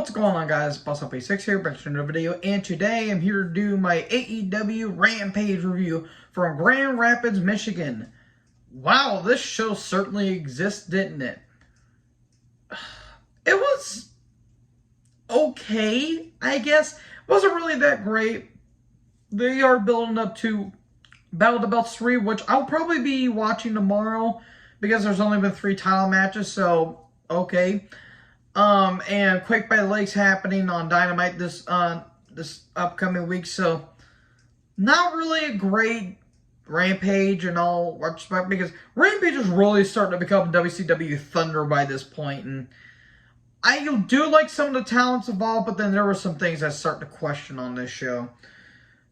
What's going on, guys? BossUp86 here, back to another video, and today I'm here to do my AEW Rampage review from Grand Rapids, Michigan. Wow, this show certainly exists, didn't it? It was okay, I guess. It wasn't really that great. They are building up to Battle of the Belts 3, which I'll probably be watching tomorrow because there's only been 3 title matches, so okay. And Quake by the Lake's happening on Dynamite this upcoming week, so not really a great Rampage in all respect, because Rampage is really starting to become WCW Thunder by this point, and I do like some of the talents involved, but then there were some things I start to question on this show.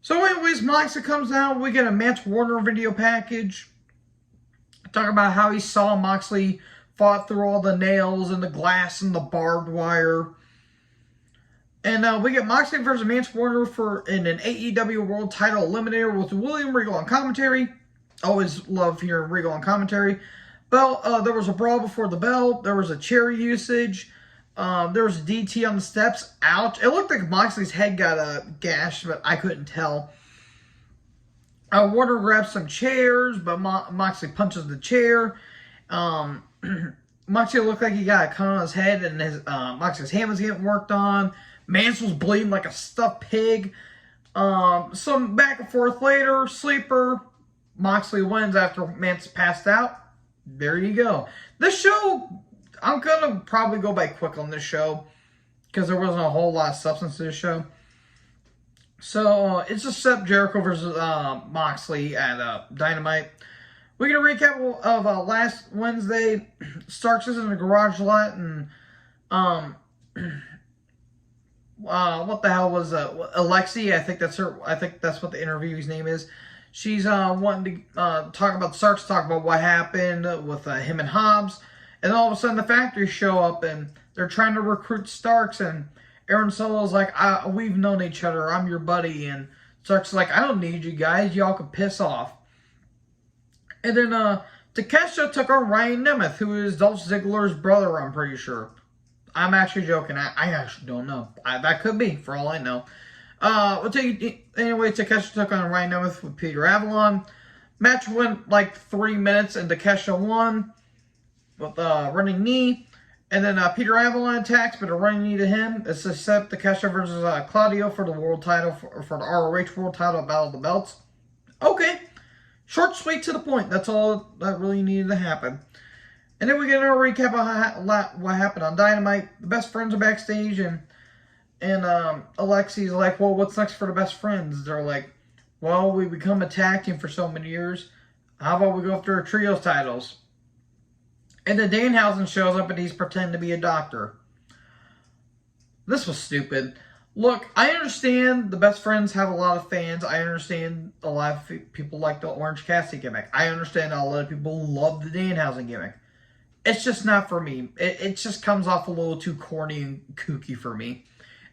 So anyways, Moxie comes out, we get a Mance Warner video package, talking about how he saw Moxley fought through all the nails and the glass and the barbed wire. And we get Moxley versus Mance Warner in an AEW World Title Eliminator with William Regal on commentary. Always love hearing Regal on commentary. There was a brawl before the bell. There was a chair usage. There was a DT on the steps. Ouch. It looked like Moxley's head got gashed, but I couldn't tell. Warner grabs some chairs, but Moxley punches the chair. Moxley looked like he got a cut on his head, and Moxley's hand was getting worked on. Mance was bleeding like a stuffed pig. Some back and forth later, sleeper. Moxley wins after Mance passed out. There you go. This show, I'm gonna probably go by quick on this show because there wasn't a whole lot of substance to this show. So it's just Seth Jericho versus Moxley at Dynamite. We get a recap of last Wednesday. Starks is in the garage lot, and what the hell was Alexi? I think that's her. I think that's what the interviewee's name is. She's wanting to talk about Starks, talk about what happened with him and Hobbs, and then all of a sudden the factory show up and they're trying to recruit Starks, and Aaron Solo's like, "We've known each other. I'm your buddy," and Starks is like, "I don't need you guys. Y'all can piss off." And then Takeshita took on Ryan Nemeth, who is Dolph Ziggler's brother, I'm pretty sure. I'm actually joking. I actually don't know. That could be, for all I know. Anyway, Takeshita took on Ryan Nemeth with Peter Avalon. Match went like 3 minutes, and Takeshita won with a running knee. And then Peter Avalon attacks, but a running knee to him. It's a set Takeshita versus Claudio for the world title, for the ROH world title at Battle of the Belts. Okay. Short, sweet, to the point. That's all that really needed to happen. And then we get another recap of what happened on Dynamite. The best friends are backstage, and Alexi's like, "Well, what's next for the best friends?" They're like, "Well, we become a tag team for so many years. How about we go after our trios titles?" And then Danhausen shows up, and he's pretending to be a doctor. This was stupid. Look, I understand the best friends have a lot of fans. I understand a lot of people like the Orange Cassidy gimmick. I understand a lot of people love the Danhausen gimmick. It's just not for me. It just comes off a little too corny and kooky for me.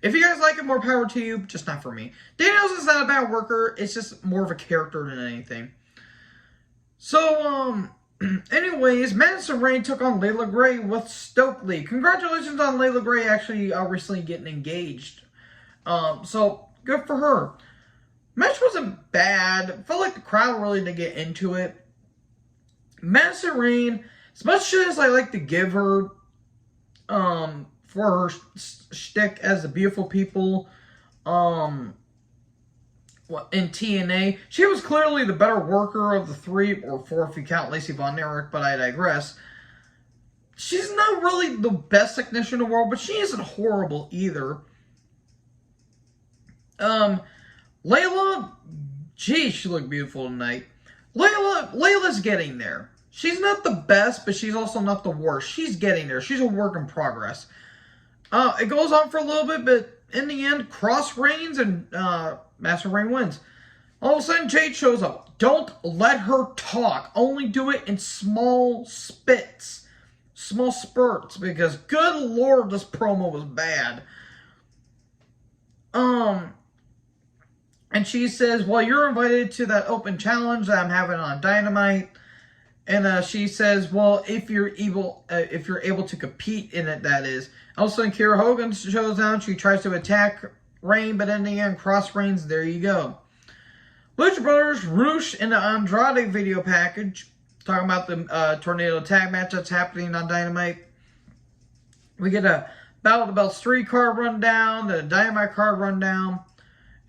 If you guys like it, more power to you. Just not for me. Danhausen's not a bad worker. It's just more of a character than anything. So, anyways, Madison Rayne took on Layla Gray with Stokely. Congratulations on Layla Gray actually recently getting engaged. So, good for her. Match wasn't bad. Felt like the crowd really didn't get into it. Madison Rayne, as much as I like to give her, for her shtick as the Beautiful People, in TNA, she was clearly the better worker of the 3 or 4 if you count Lacey Von Erich, but I digress. She's not really the best technician in the world, but she isn't horrible either. Layla, geez, she looked beautiful tonight. Layla's getting there. She's not the best, but she's also not the worst. She's getting there. She's a work in progress. It goes on for a little bit, but in the end, Cross reigns and Master Rayne wins. All of a sudden, Jade shows up. Don't let her talk. Only do it in small spurts, because good lord, this promo was bad. And she says, "Well, you're invited to that open challenge that I'm having on Dynamite." And she says, well, if you're able to compete in it, that is. Also, Kiera Hogan shows down. She tries to attack Reign, but in the end, cross Reigns. There you go. Lucha Brothers, Roosh, and the Andrade video package. Talking about the Tornado Tag match that's happening on Dynamite. We get a Battle of the Belts 3 card rundown, the Dynamite card rundown.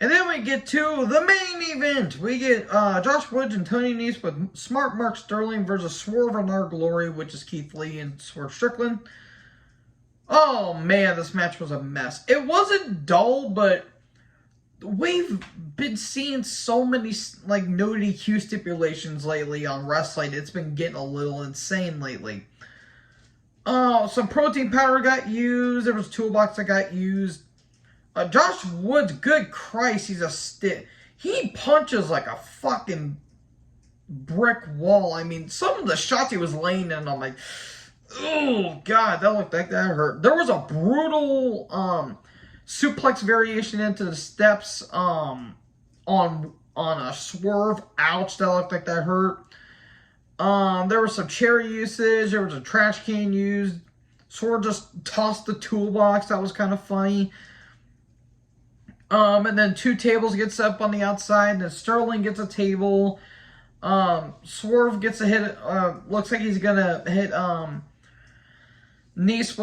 And then we get to the main event. We get Josh Woods and Tony Nese with Smart Mark Sterling versus Swerve in Our Glory, which is Keith Lee and Swerve Strickland. Oh man, this match was a mess. It wasn't dull, but we've been seeing so many like no DQ stipulations lately on wrestling. It's been getting a little insane lately. Some protein powder got used. There was a toolbox that got used. Josh Woods, good Christ, he's a stick. He punches like a fucking brick wall. I mean, some of the shots he was laying in, I'm like, oh God, that looked like that hurt. There was a brutal suplex variation into the steps on a Swerve. Ouch, that looked like that hurt. There was some chair usage. There was a trash can used. Swerve just tossed the toolbox. That was kind of funny. And then 2 tables gets up on the outside. And then Sterling gets a table. Swerve gets a hit. Looks like he's gonna hit Nese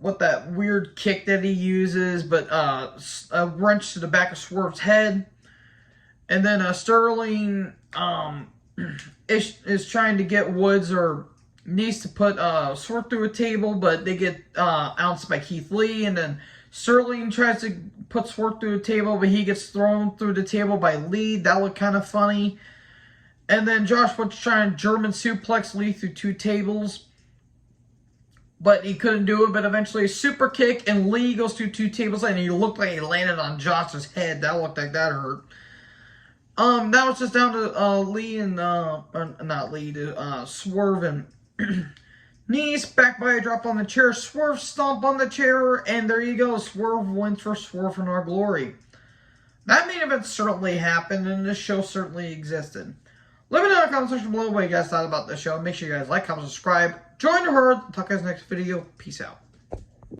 with that weird kick that he uses, but a wrench to the back of Swerve's head. And then Sterling is trying to get Woods or Nese to put Swerve through a table, but they get ounced by Keith Lee. And then Sterling tries to put Swerve through a table, but he gets thrown through the table by Lee. That looked kind of funny. And then Josh Woods trying to German suplex Lee through 2 tables, but he couldn't do it. But eventually a super kick, and Lee goes through 2 tables, and he looked like he landed on Josh's head. That looked like that hurt. That was just down to Lee and not Lee, to Swerve and Nese. Back by a drop on the chair. Swerve stomp on the chair, and there you go. Swerve wins for Swerve in Our Glory. That main event certainly happened, and this show certainly existed. Let me know in the comment section below what you guys thought about this show. Make sure you guys like, comment, subscribe, join the herd. Talk to you guys next video. Peace out.